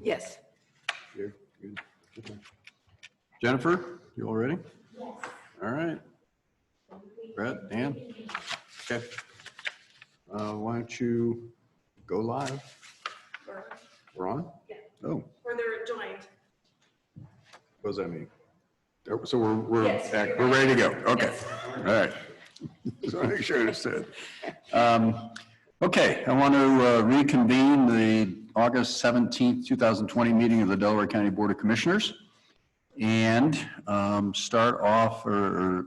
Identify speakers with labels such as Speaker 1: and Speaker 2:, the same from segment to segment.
Speaker 1: Yes.
Speaker 2: Good. Okay. Jennifer, you all ready?
Speaker 3: Yes.
Speaker 2: All right. Brett, Dan? Okay. Why don't you go live? We're on?
Speaker 3: Yeah.
Speaker 2: Oh,
Speaker 3: Or they're joined.
Speaker 2: what does that mean? Oh, so we're
Speaker 3: Yes,
Speaker 2: we're ready to go. Okay.
Speaker 3: Yes.
Speaker 2: All right. So make sure it's said. Okay, I want to reconvene the August 17th, 2020 meeting of the Delaware County Board of Commissioners and start off or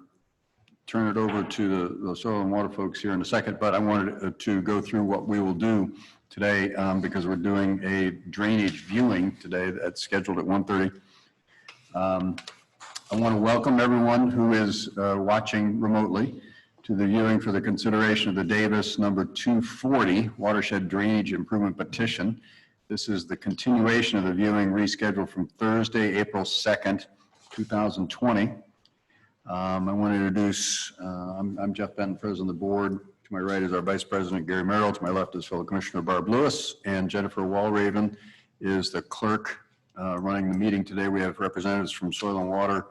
Speaker 2: turn it over to the soil and water folks here in a second, but I wanted to go through what we will do today because we're doing a drainage viewing today that's scheduled at 1:30. I want to welcome everyone who is watching remotely to the viewing for the consideration of the Davis number 240 watershed drainage improvement petition. This is the continuation of the viewing rescheduled from Thursday, April 2nd, 2020. I want to introduce, I'm Jeff Benton, President of the Board. To my right is our Vice President, Gary Merrill. To my left is fellow Commissioner Barb Lewis, and Jennifer Walraven is the clerk running the meeting today. We have representatives from Soil and Water,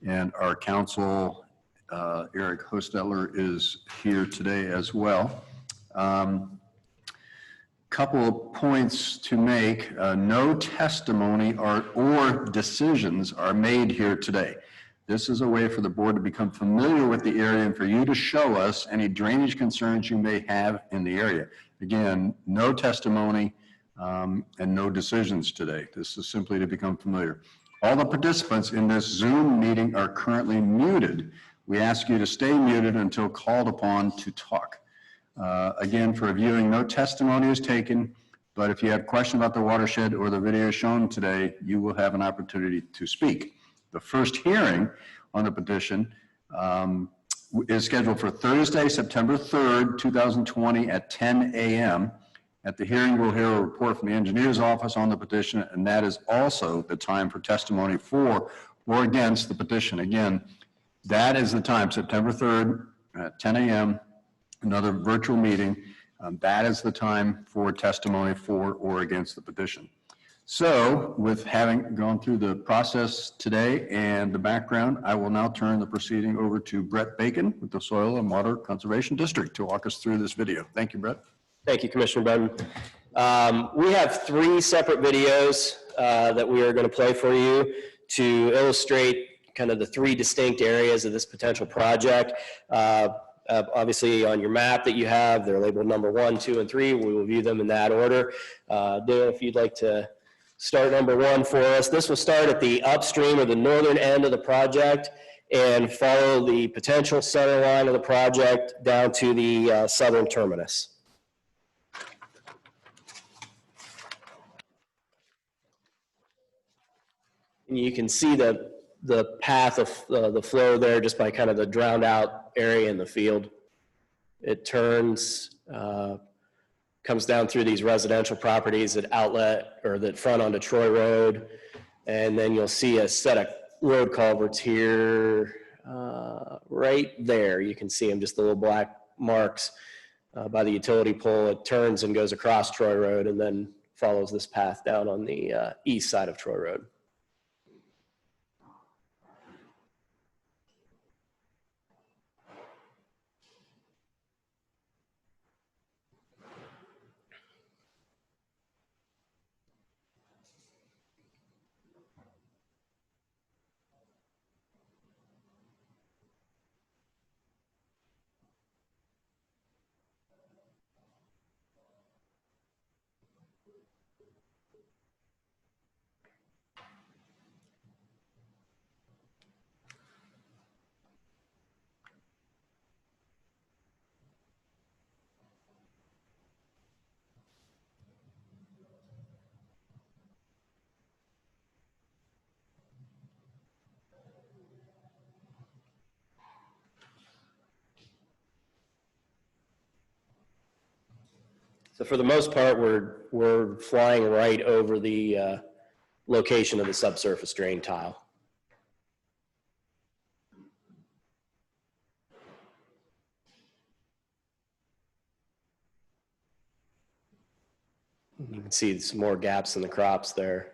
Speaker 2: and our counsel, Eric Hostetler, is here today as well. Couple of points to make. No testimony or decisions are made here today. This is a way for the board to become familiar with the area and for you to show us any drainage concerns you may have in the area. Again, no testimony and no decisions today. This is simply to become familiar. All the participants in this Zoom meeting are currently muted. We ask you to stay muted until called upon to talk. Again, for viewing, no testimony is taken, but if you have questions about the watershed or the video shown today, you will have an opportunity to speak. The first hearing on the petition is scheduled for Thursday, September 3rd, 2020 at 10 a.m. At the hearing, we'll hear a report from the engineer's office on the petition, and that is also the time for testimony for or against the petition. Again, that is the time, September 3rd at 10 a.m., another virtual meeting. That is the time for testimony for or against the petition. So, with having gone through the process today and the background, I will now turn the proceeding over to Brett Bacon with the Soil and Water Conservation District to walk us through this video. Thank you, Brett.
Speaker 4: Thank you, Commissioner Benton. We have three separate videos that we are going to play for you to illustrate kind of the three distinct areas of this potential project. Obviously, on your map that you have, they're labeled number 1, 2, and 3. We will view them in that order. Dan, if you'd like to start number 1 for us. This will start at the upstream or the northern end of the project and follow the potential center line of the project down to the southern terminus. And you can see the path of the flow there just by kind of the drowned out area in the field. It turns, comes down through these residential properties that outlet or that front onto Troy Road. And then you'll see a set of road culverts here, right there. You can see them, just the little black marks by the utility pole. It turns and goes across Troy Road and then follows this path down on the east side of Troy Road. So for the most part, we're flying right over the location of the subsurface drain tile. You can can see some more gaps in the crops there.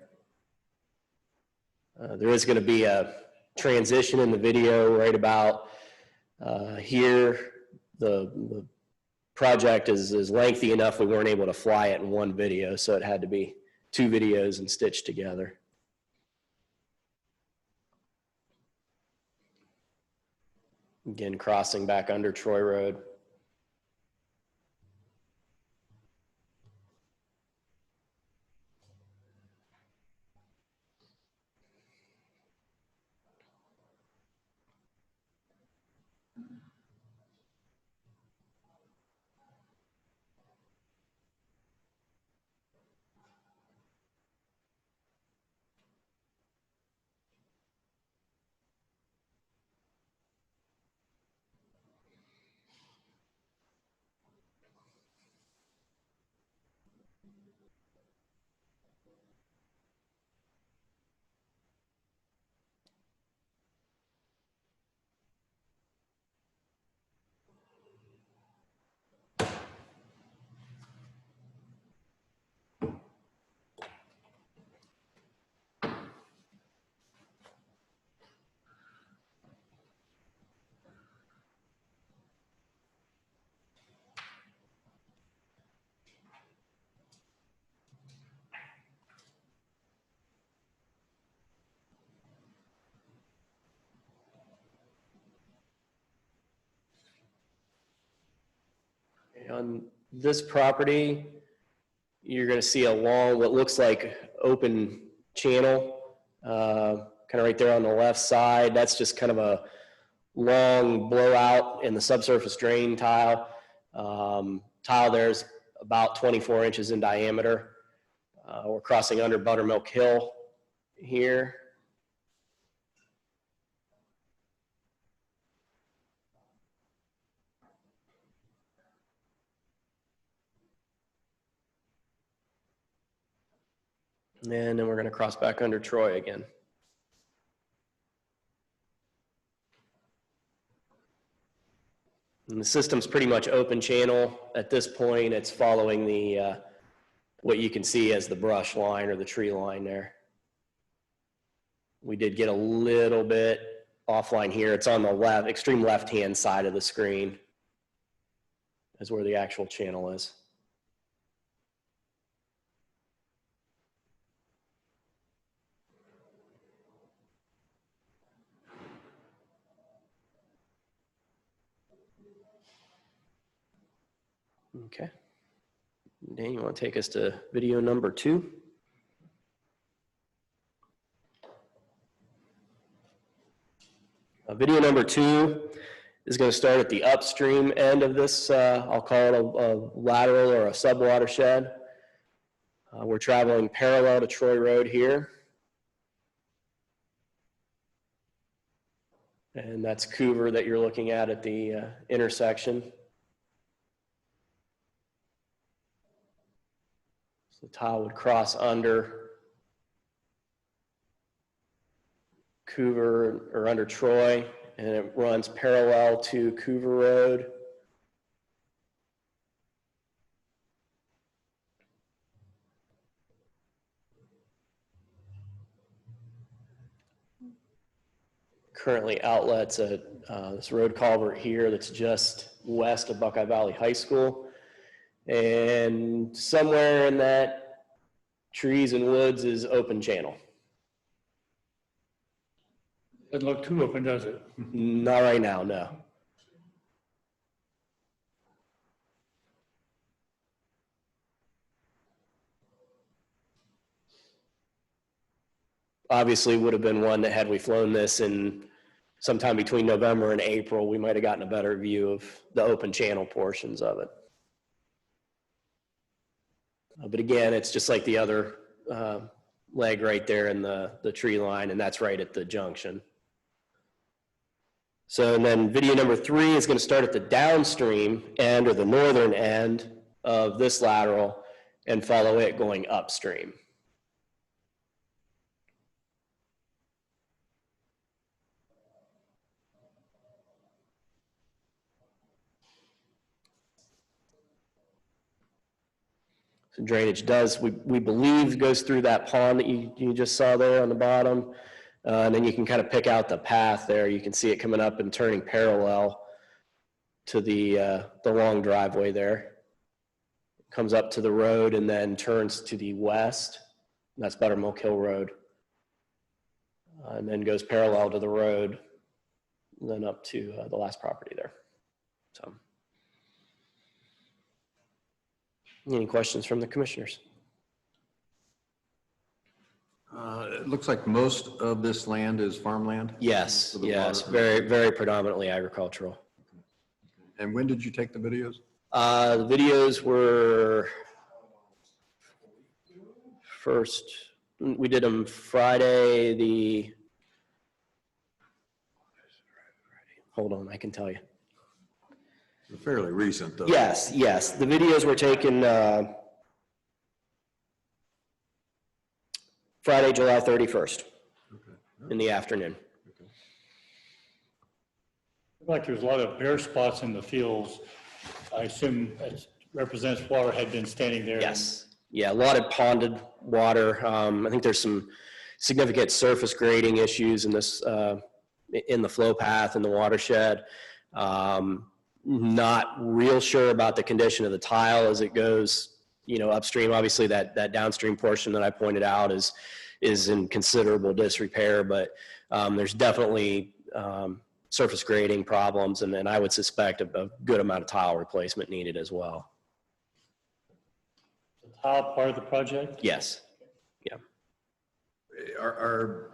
Speaker 4: There is going to be a transition in the video right about here. The project is lengthy enough we weren't able to fly it in one video, so it had to be 2 videos and stitched together. Again, crossing back under Troy Road. On this property, you're going to see a long, what looks like open channel, kind of right there on the left side. That's just kind of a long blowout in the subsurface drain tile. Tile there's about 24 inches in diameter. We're crossing under Buttermilk Hill here. And then we're going to cross back under Troy again. And the system's pretty much open channel. At this point, it's following the what you can see as the brush line or the tree line there. We did get a little bit offline here. It's on the left, extreme left-hand side of the screen is where the actual channel is. Okay. Dan, you want to take us to video number 2? Video number 2 is going to start at the upstream end of this, I'll call it a lateral or a subwatershed. We're traveling parallel to Troy Road here. And that's Coover that you're looking at the intersection. So the tile would cross under Coover or under Troy, and it runs parallel to Coover Road. Currently outlets at this road culvert here that's just west of Buckeye Valley High School. And somewhere in that trees and woods is open channel.
Speaker 1: Doesn't look too open, does it?
Speaker 4: Not right now, no. Obviously would have been one that had we flown this in sometime between November and April, we might have gotten a better view of the open channel portions of it. But again, it's just like the other leg right there in the tree line, and that's right at the junction. So, and then video number 3 is going to start at the downstream end or the northern end of this lateral and follow it going upstream. drainage does, we believe goes through that pond that you just saw there on the bottom. And then you can kind of pick out the path there. You can see it coming up and turning parallel to the long driveway there. Comes up to the road and then turns to the west. That's Buttermilk Hill Road. And then goes parallel to the road, and then up to the last property there. So, any questions from the commissioners?
Speaker 2: It looks like most of this land is farmland?
Speaker 4: Yes,
Speaker 2: For the
Speaker 4: yes,
Speaker 2: water.
Speaker 4: very predominantly agricultural.
Speaker 2: And when did you take the videos?
Speaker 4: The videos were first, we did them Friday, hold on, I can tell you.
Speaker 2: They're fairly recent, though.
Speaker 4: Yes, the videos were taken Friday, July 31st in the afternoon.
Speaker 1: Like there's a lot of bare spots in the fields. I assume that represents water had been standing there.
Speaker 4: Yes, yeah, a lot of ponded water. I think there's some significant surface grading issues in this, in the flow path in the watershed. Not real sure about the condition of the tile as it goes, upstream. Obviously that downstream portion that I pointed out is in considerable disrepair, but there's definitely surface grading problems, and then I would suspect a good amount of tile replacement needed as well.
Speaker 1: The tile part of the project?
Speaker 4: Yes, yeah.
Speaker 2: Are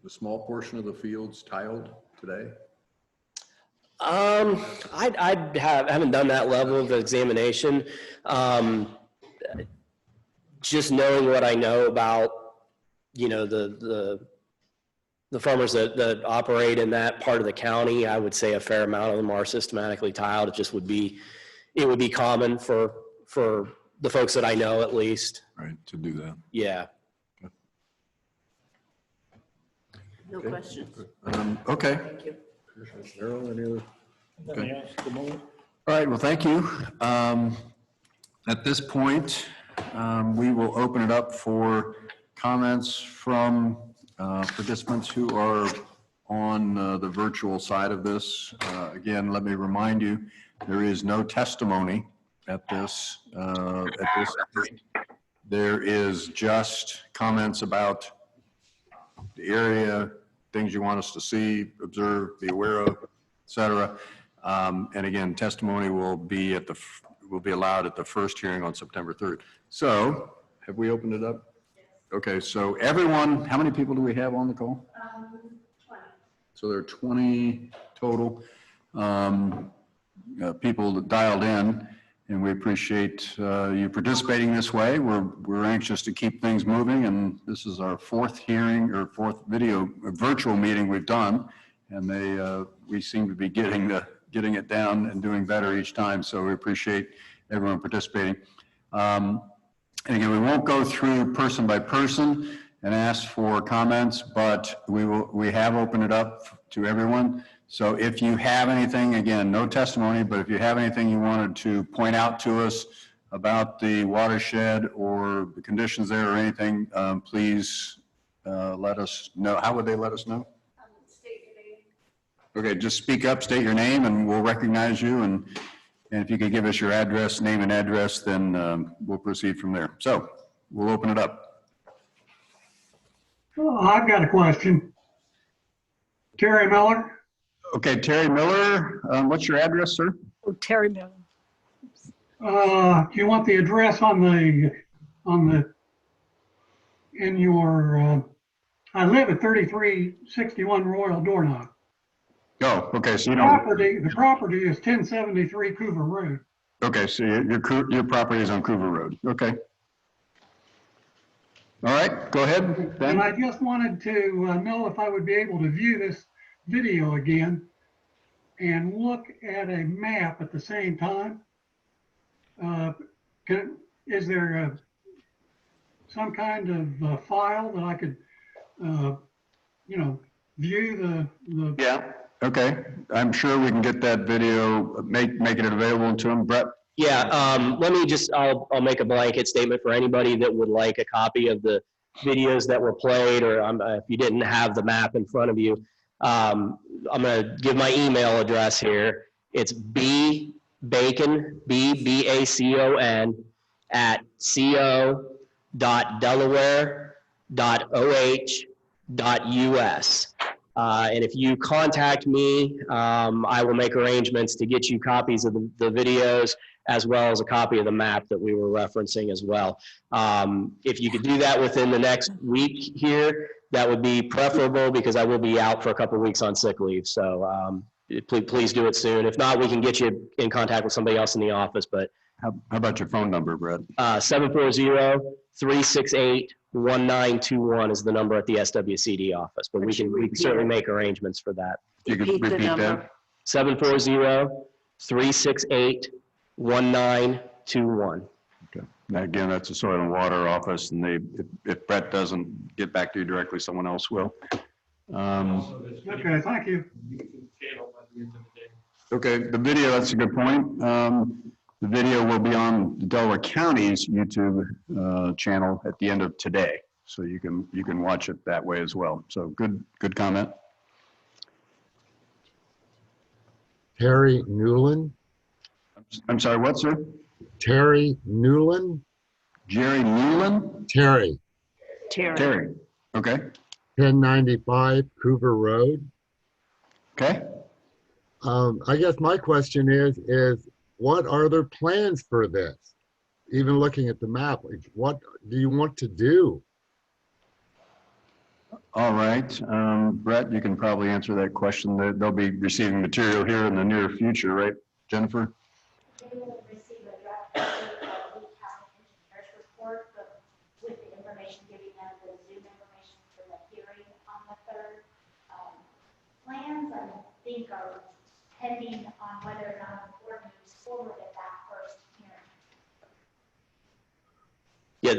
Speaker 2: the small portion of the fields tiled today?
Speaker 4: I haven't done that level of examination. Just knowing what I know about, the farmers that operate in that part of the county, I would say a fair amount of them are systematically tiled. It would be common for the folks that I know, at least.
Speaker 2: Right, to do that.
Speaker 4: Yeah.
Speaker 3: No questions.
Speaker 2: Okay.
Speaker 3: Thank you.
Speaker 1: Nothing else at the moment?
Speaker 2: All right, well, thank you. At this point, we will open it up for comments from participants who are on the virtual side of this. Again, let me remind you, there is no testimony at this point. There is just comments about the area, things you want us to see, observe, be aware of, et cetera. And again, testimony will be allowed at the first hearing on September 3rd. So, have we opened it up? Okay, so everyone, how many people do we have on the call?
Speaker 3: 20.
Speaker 2: So there are 20 total people that dialed in, and we appreciate you participating this way. We're anxious to keep things moving, and this is our fourth virtual meeting we've done, and we seem to be getting it down and doing better each time. So we appreciate everyone participating. And again, we won't go through person by person and ask for comments, but we have opened it up to everyone. So if you have anything, again, no testimony, but if you have anything you wanted to point out to us about the watershed or the conditions there or anything, please let us know. How would they let us know?
Speaker 3: State your name.
Speaker 2: Okay, just speak up, state your name, and we'll recognize you. And if you could give us your address, name and address, then we'll proceed from there. So we'll open it up.
Speaker 5: Oh, I've got a question. Terry Miller.
Speaker 2: Okay, Terry Miller, what's your address, sir?
Speaker 6: Oh, Terry Miller.
Speaker 5: Do you want the address in your, I live at 3361 Royal Doorknob.
Speaker 2: Oh, okay, so you don't.
Speaker 5: The property is 1073 Coover Road.
Speaker 2: Okay, so your property is on Coover Road. Okay. All right, go ahead,
Speaker 5: And
Speaker 2: Ben.
Speaker 5: I just wanted to know if I would be able to view this video again and look at a map at the same time. Is there some kind of file that I could, view the
Speaker 2: Yeah. Okay, I'm sure we can get that video, make it available to him. Brett,
Speaker 4: Yeah, let me just, I'll make a blanket statement for anybody that would like a copy of the videos that were played, or if you didn't have the map in front of you. I'm gonna give my email address here. It's @co.delaware.delaware.us. And if you contact me, I will make arrangements to get you copies of the videos, as well as a copy of the map that we were referencing as well. If you could do that within the next week here, that would be preferable, because I will be out for a couple of weeks on sick leave. So please do it soon. If not, we can get you in contact with somebody else in the office, but
Speaker 2: How about your phone number, Brett?
Speaker 4: 740-368-1921 is the number at the SWCD office, but we can certainly make arrangements for that.
Speaker 2: You could
Speaker 3: Repeat the
Speaker 2: repeat
Speaker 3: number.
Speaker 2: that?
Speaker 4: 740-368-1921.
Speaker 2: Okay. Now, again, that's the Soil and Water Office, and if Brett doesn't get back to you directly, someone else will.
Speaker 5: Okay, thank you.
Speaker 2: Okay, the video, that's a good point. The video will be on Delaware County's YouTube channel at the end of today, so you can watch it that way as well. So good comment.
Speaker 6: Terry Newland.
Speaker 2: I'm sorry, what, sir?
Speaker 6: Terry Newland.
Speaker 2: Jerry Newland?
Speaker 6: Terry,
Speaker 2: Terry. Okay,
Speaker 6: 1095 Coover Road.
Speaker 2: okay.
Speaker 6: I guess my question is what are their plans for this? Even looking at the map, like, what do you want to do?
Speaker 2: All right, Brett, you can probably answer that question. They'll be receiving material here in the near future, right, Jennifer?
Speaker 7: They will receive a draft of the county engineer's report, but with the information giving them the Zoom information for the hearing on the 3rd. Plans, I think, are pending on whether or not the board moves forward at that first hearing.
Speaker 4: Yeah,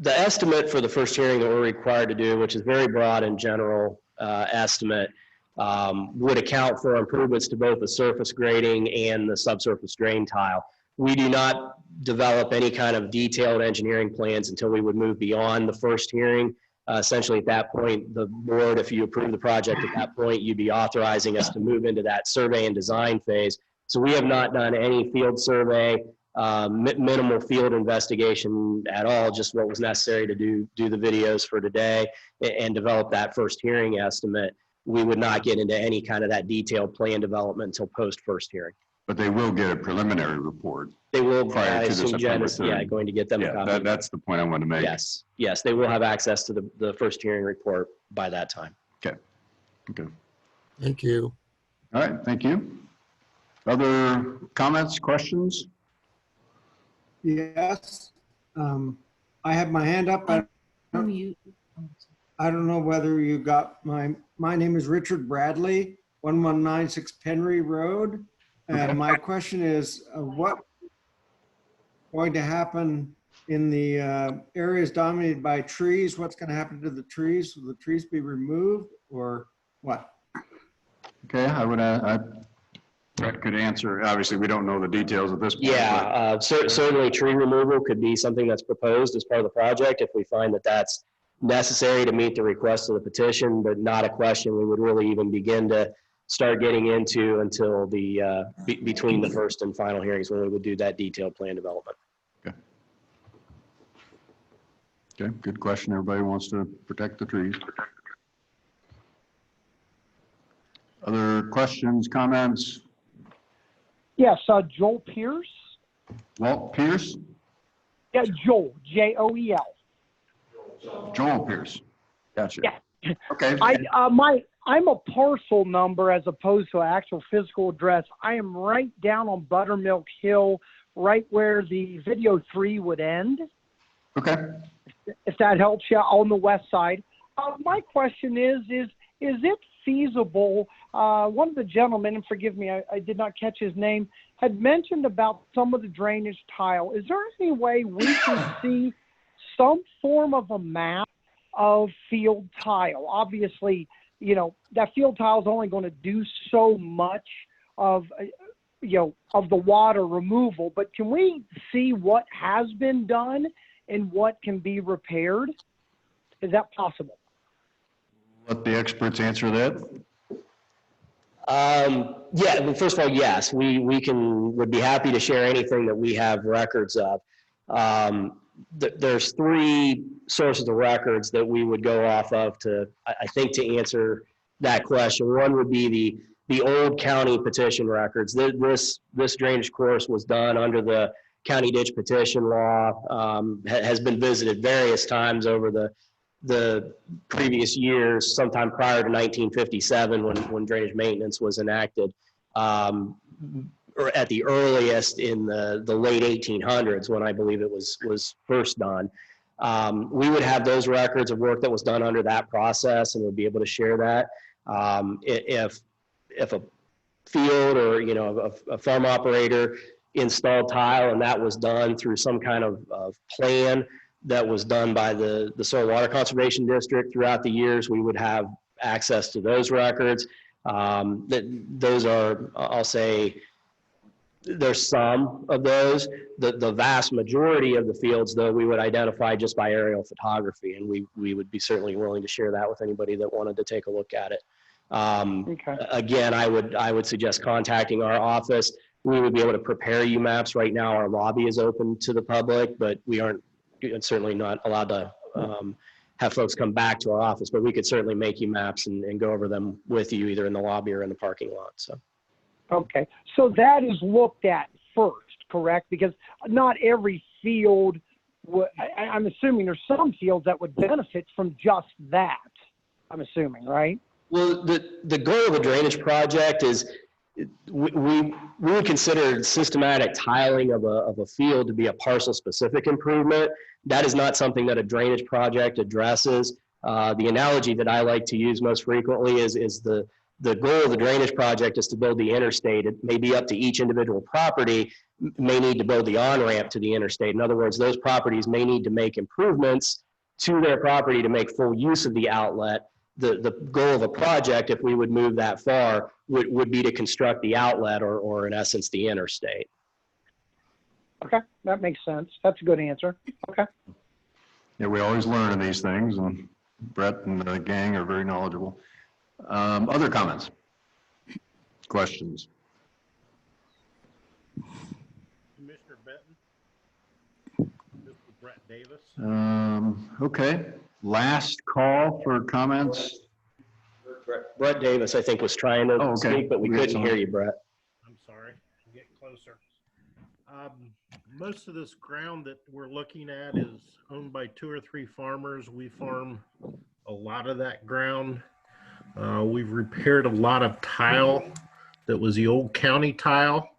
Speaker 4: the estimate for the first hearing that we're required to do, which is very broad and general estimate, would account for improvements to both the surface grading and the subsurface drain tile. We do not develop any kind of detailed engineering plans until we would move beyond the first hearing. Essentially, at that point, the board, if you approve the project at that point, you'd be authorizing us to move into that survey and design phase. So we have not done any field survey, minimal field investigation at all, just what was necessary to do the videos for today and develop that first hearing estimate. We would not get into any kind of that detailed plan development until post first hearing.
Speaker 2: But they will get a preliminary report.
Speaker 4: They will,
Speaker 2: Prior
Speaker 4: I
Speaker 2: to the
Speaker 4: assume Jen is,
Speaker 2: September 3rd.
Speaker 4: going to get them a
Speaker 2: Yeah,
Speaker 4: copy.
Speaker 2: that's the point I wanted to make.
Speaker 4: Yes, they will have access to the first hearing report by that time.
Speaker 2: Okay.
Speaker 6: Thank you.
Speaker 2: All right, thank you. Other comments, questions?
Speaker 8: Yes, I have my hand up. I don't know whether you got my name is Richard Bradley, 1196 Penry Road. And my question is, what going to happen in the areas dominated by trees? What's going to happen to the trees? Will the trees be removed or what?
Speaker 2: Okay, Brett could answer. Obviously, we don't know the details at this point.
Speaker 4: Yeah, certainly tree removal could be something that's proposed as part of the project if we find that that's necessary to meet the request of the petition, but not a question we would really even begin to start getting into until the between the first and final hearings when we would do that detailed plan development.
Speaker 2: Okay, good question. Everybody wants to protect the trees. Other questions, comments?
Speaker 9: Yes, Joel Pierce.
Speaker 2: Walt Pierce?
Speaker 9: Yeah, Joel, Joel.
Speaker 2: Joel Pierce. Gotcha.
Speaker 9: Yeah.
Speaker 2: Okay.
Speaker 9: I'm a parcel number as opposed to an actual physical address. I am right down on Buttermilk Hill, right where the video 3 would end.
Speaker 2: Okay.
Speaker 9: If that helps you, on the west side. My question is it feasible? One of the gentlemen, and forgive me, I did not catch his name, had mentioned about some of the drainage tile. Is there any way we can see some form of a map of field tile? Obviously, that field tile is only going to do so much of of the water removal, but can we see what has been done and what can be repaired? Is that possible?
Speaker 2: Let the experts answer that.
Speaker 4: Yeah, well, first of all, yes, would be happy to share anything that we have records of. There's three sources of records that we would go off of I think, to answer that question. One would be the old county petition records. This drainage course was done under the county ditch petition law, has been visited various times over the previous years, sometime prior to 1957 when drainage maintenance was enacted, or at the earliest in the late 1800s when I believe it was first done. We would have those records of work that was done under that process and would be able to share that. If a field or a farm operator installed tile and that was done through some kind of plan that was done by the Soil Water Conservation District throughout the years, we would have access to those records. Those are, I'll say, there's some of those. The vast majority of the fields, though, we would identify just by aerial photography, and we would be certainly willing to share that with anybody that wanted to take a look at it.
Speaker 9: Okay.
Speaker 4: Again, I would suggest contacting our office. We would be able to prepare you maps. Right now, our lobby is open to the public, but we aren't certainly not allowed to have folks come back to our office, but we could certainly make you maps and go over them with you either in the lobby or in the parking lot. So.
Speaker 9: Okay, so that is looked at first, correct? Because not every field, I'm assuming there's some fields that would benefit from just that, I'm assuming, right?
Speaker 4: Well, the goal of a drainage project is we would consider systematic tiling of a field to be a parcel specific improvement. That is not something that a drainage project addresses. The analogy that I like to use most frequently is the goal of the drainage project is to build the interstate. It may be up to each individual property, may need to build the on-ramp to the interstate. In other words, those properties may need to make improvements to their property to make full use of the outlet. The goal of a project, if we would move that far, would be to construct the outlet or in essence, the interstate.
Speaker 9: Okay, that makes sense. That's a good answer. Okay.
Speaker 2: Yeah, we always learn in these things, and Brett and the gang are very knowledgeable. Other comments? Questions?
Speaker 10: Commissioner Benton? This is Brett Davis.
Speaker 2: Okay, last call for comments.
Speaker 4: Brett Davis, I think, was trying to speak, but we couldn't hear you, Brett.
Speaker 10: I'm sorry, get closer. Most of this ground that we're looking at is owned by 2 or 3 farmers. We farm a lot of that ground. We've repaired a lot of tile that was the old county tile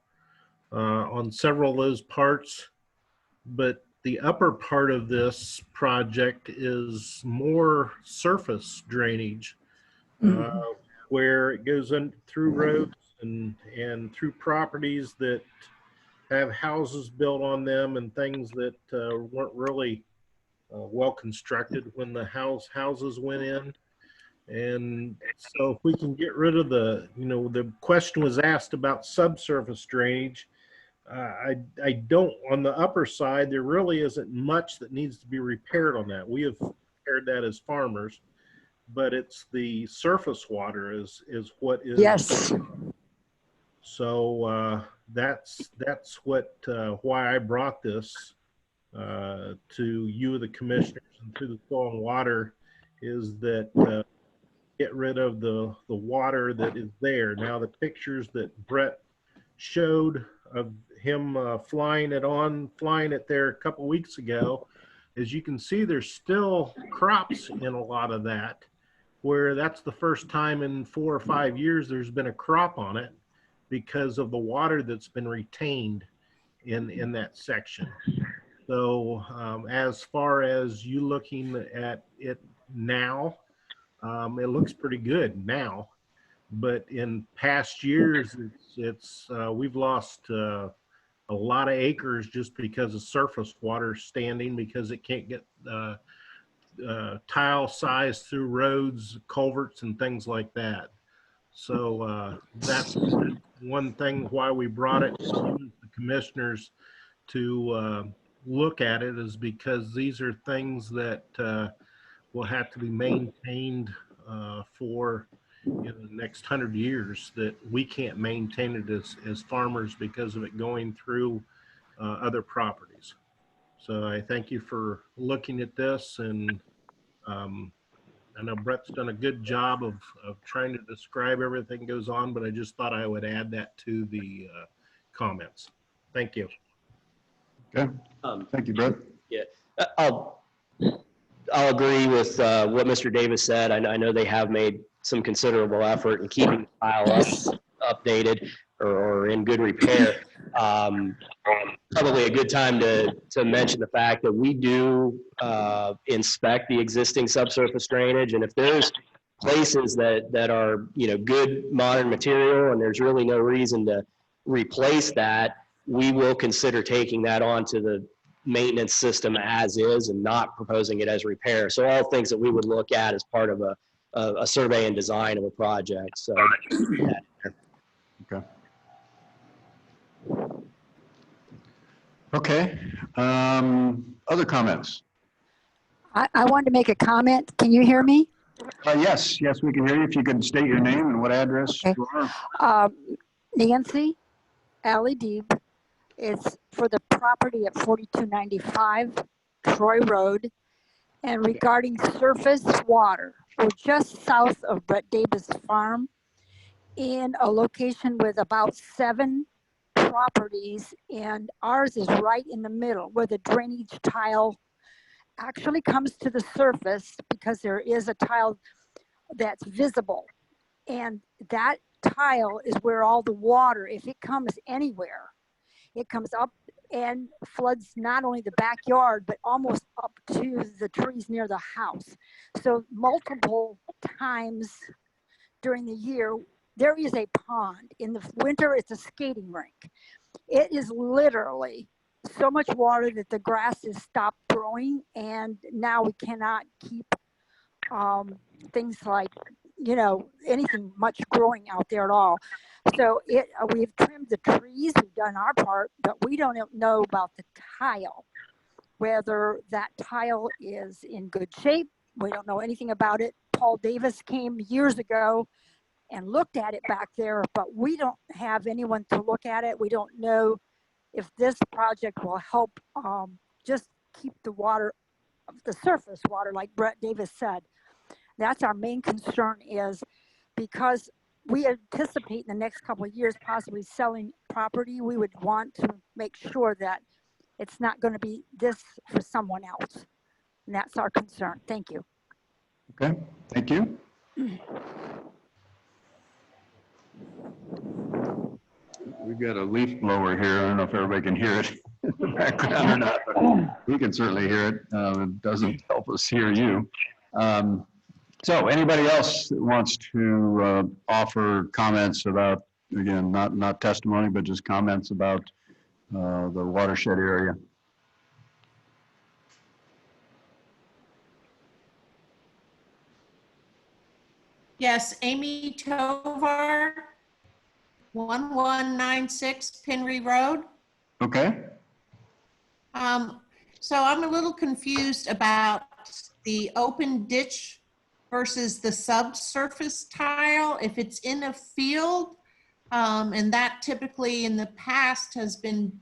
Speaker 10: on several of those parts, but the upper part of this project is more surface drainage, where it goes in through roads and through properties that have houses built on them and things that weren't really well constructed when the houses went in. And so if we can get rid of the question was asked about subsurface drainage. I don't, on the upper side, there really isn't much that needs to be repaired on that. We have repaired that as farmers, but it's the surface water is what is.
Speaker 11: Yes.
Speaker 10: So that's what why I brought this to you, the commissioners, and to the Soil and Water, is that get rid of the water that is there. Now the pictures that Brett showed of him flying it there a couple weeks ago, as you can see, there's still crops in a lot of that, where that's the first time in 4 or 5 years there's been a crop on it because of the water that's been retained in that section. So as far as you looking at it now, it looks pretty good now, but in past years, we've lost a lot of acres just because of surface water standing, because it can't get tile size through roads, culverts, and things like that. So that's one thing why we brought it to you, the commissioners, to look at it is because these are things that will have to be maintained for the next 100 years, that we can't maintain it as farmers because of it going through other properties. So I thank you for looking at this, and I know Brett's done a good job of trying to describe everything goes on, but I just thought I would add that to the comments. Thank you.
Speaker 2: Okay, thank you, Brett.
Speaker 4: Yeah, I'll agree with what Mr. Davis said. I know they have made some considerable effort in keeping the file updated or in good repair. Probably a good time to mention the fact that we do inspect the existing subsurface drainage, and if there's places that are good modern material and there's really no reason to replace that, we will consider taking that onto the maintenance system as is and not proposing it as repair. So all things that we would look at as part of a survey and design of a project. So
Speaker 2: Okay. Okay, other comments?
Speaker 11: I wanted to make a comment. Can you hear me?
Speaker 2: Yes, we can hear you. If you could state your name and what address you are.
Speaker 11: Nancy Allie Deeb. It's for the property at 4295 Troy Road. And regarding surface water, we're just south of Brett Davis Farm in a location with about 7 properties, and ours is right in the middle where the drainage tile actually comes to the surface, because there is a tile that's visible, and that tile is where all the water, if it comes anywhere, it comes up and floods not only the backyard but almost up to the trees near the house. So multiple times during the year there is a pond. In the winter it's a skating rink. It is literally so much water that the grass has stopped growing, and now we cannot keep things like anything much growing out there at all. So we've trimmed the trees, we've done our part, but we don't know about the tile, whether that tile is in good shape. We don't know anything about it. Paul Davis came years ago and looked at it back there, but we don't have anyone to look at it. We don't know if this project will help just keep the water, the surface water, like Brett Davis said. That's our main concern, is because we anticipate in the next couple of years possibly selling property. We would want to make sure that it's not going to be this for someone else. And that's our concern. Thank you.
Speaker 2: Okay, thank you. We've got a leaf blower here. I don't know if everybody can hear it in the background or not, but we can certainly hear it. It doesn't help us hear you. So anybody else that wants to offer comments about, again, not testimony, but just comments about the watershed area?
Speaker 3: Yes, Amy Tovar, 1196 Penry Road.
Speaker 2: Okay.
Speaker 3: So I'm a little confused about the open ditch versus the subsurface tile. If it's in a field, and that typically in the past has been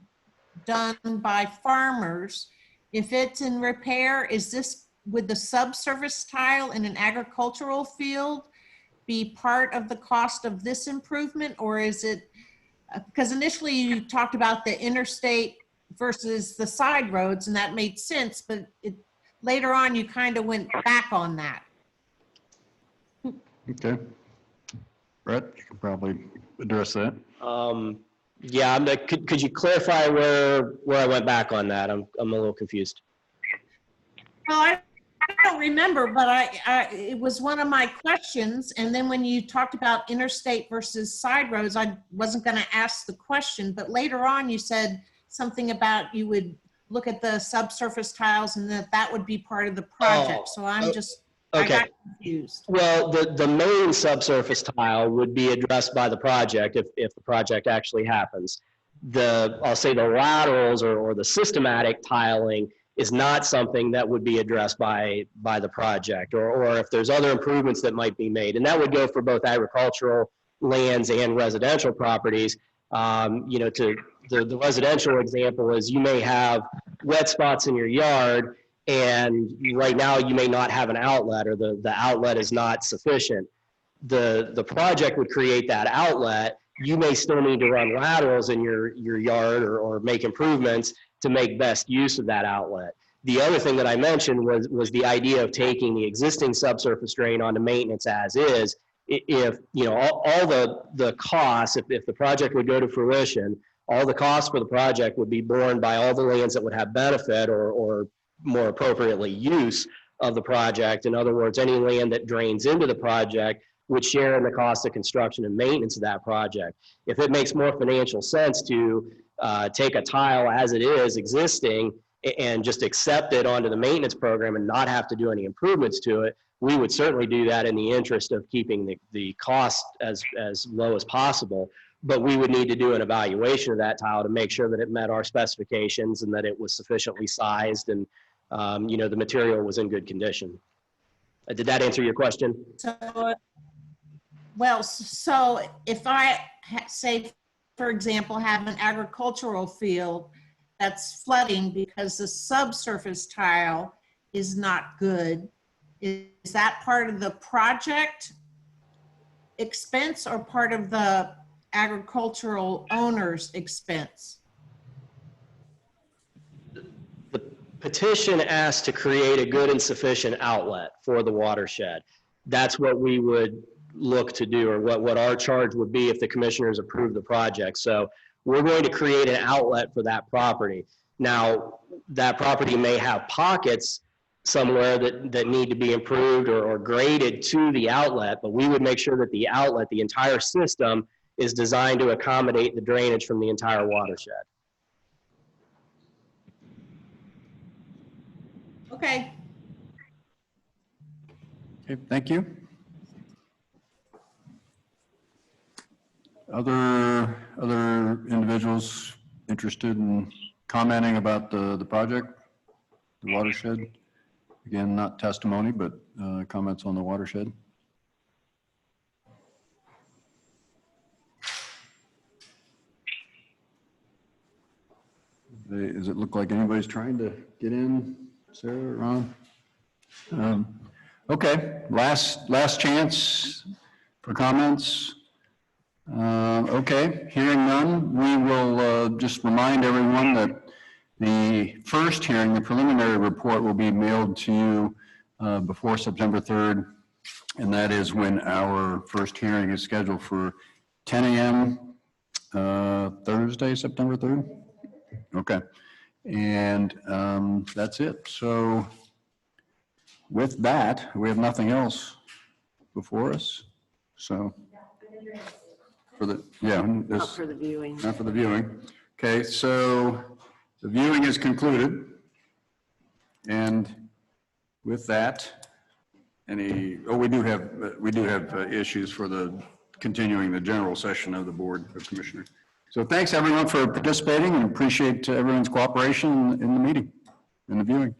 Speaker 3: done by farmers. If it's in repair, is this, would the subsurface tile in an agricultural field be part of the cost of this improvement, or is it, because initially you talked about the interstate versus the side roads, and that made sense, but later on you kind of went back on that.
Speaker 2: Okay. Brett, you can probably address that.
Speaker 4: Yeah, could you clarify where I went back on that? I'm a little confused.
Speaker 3: Well, I don't remember, but it was one of my questions. And then when you talked about interstate versus side roads, I wasn't going to ask the question, but later on you said something about you would look at the subsurface tiles and that would be part of the project. So I'm just I
Speaker 4: Okay.
Speaker 3: got confused.
Speaker 4: Well, the main subsurface tile would be addressed by the project if the project actually happens. I'll say the laterals or the systematic tiling is not something that would be addressed by the project, or if there's other improvements that might be made. And that would go for both agricultural lands and residential properties. To the residential example is you may have wet spots in your yard, and right now you may not have an outlet, or the outlet is not sufficient. The project would create that outlet. You may still need to run laterals in your yard or make improvements to make best use of that outlet. The other thing that I mentioned was the idea of taking the existing subsurface drain onto maintenance as is. If, all the costs, if the project would go to fruition, all the costs for the project would be borne by all the lands that would have benefit or more appropriately use of the project. In other words, any land that drains into the project would share in the cost of construction and maintenance of that project. If it makes more financial sense to take a tile as it is existing and just accept it onto the maintenance program and not have to do any improvements to it, we would certainly do that in the interest of keeping the cost as low as possible. But we would need to do an evaluation of that tile to make sure that it met our specifications and that it was sufficiently sized and the material was in good condition. Did that answer your question?
Speaker 3: So if I say, for example, have an agricultural field that's flooding because the subsurface tile is not good, is that part of the project expense or part of the agricultural owner's expense?
Speaker 4: The petition asks to create a good and sufficient outlet for the watershed. That's what we would look to do, or what our charge would be if the commissioners approve the project. So we're going to create an outlet for that property. Now, that property may have pockets somewhere that need to be improved or graded to the outlet, but we would make sure that the outlet, the entire system, is designed to accommodate the drainage from the entire watershed.
Speaker 3: Okay.
Speaker 2: Okay, thank you. Other individuals interested in commenting about the project, the watershed? Again, not testimony, but comments on the watershed. Does it look like anybody's trying to get in? Sarah, Ron? Okay, last chance for comments. Okay, hearing none, we will just remind everyone that the first hearing, the preliminary report, will be mailed to you before September 3rd, and that is when our first hearing is scheduled for 10 a.m. Thursday, September 3rd. Okay, and that's it. So with that, we have nothing else before us. So for the,
Speaker 12: Not for the viewing.
Speaker 2: not for the viewing. Okay, so the viewing is concluded. And with that, we do have issues for continuing the general session of the Board of Commissioners. So thanks everyone for participating, and appreciate everyone's cooperation in the meeting, in the viewing.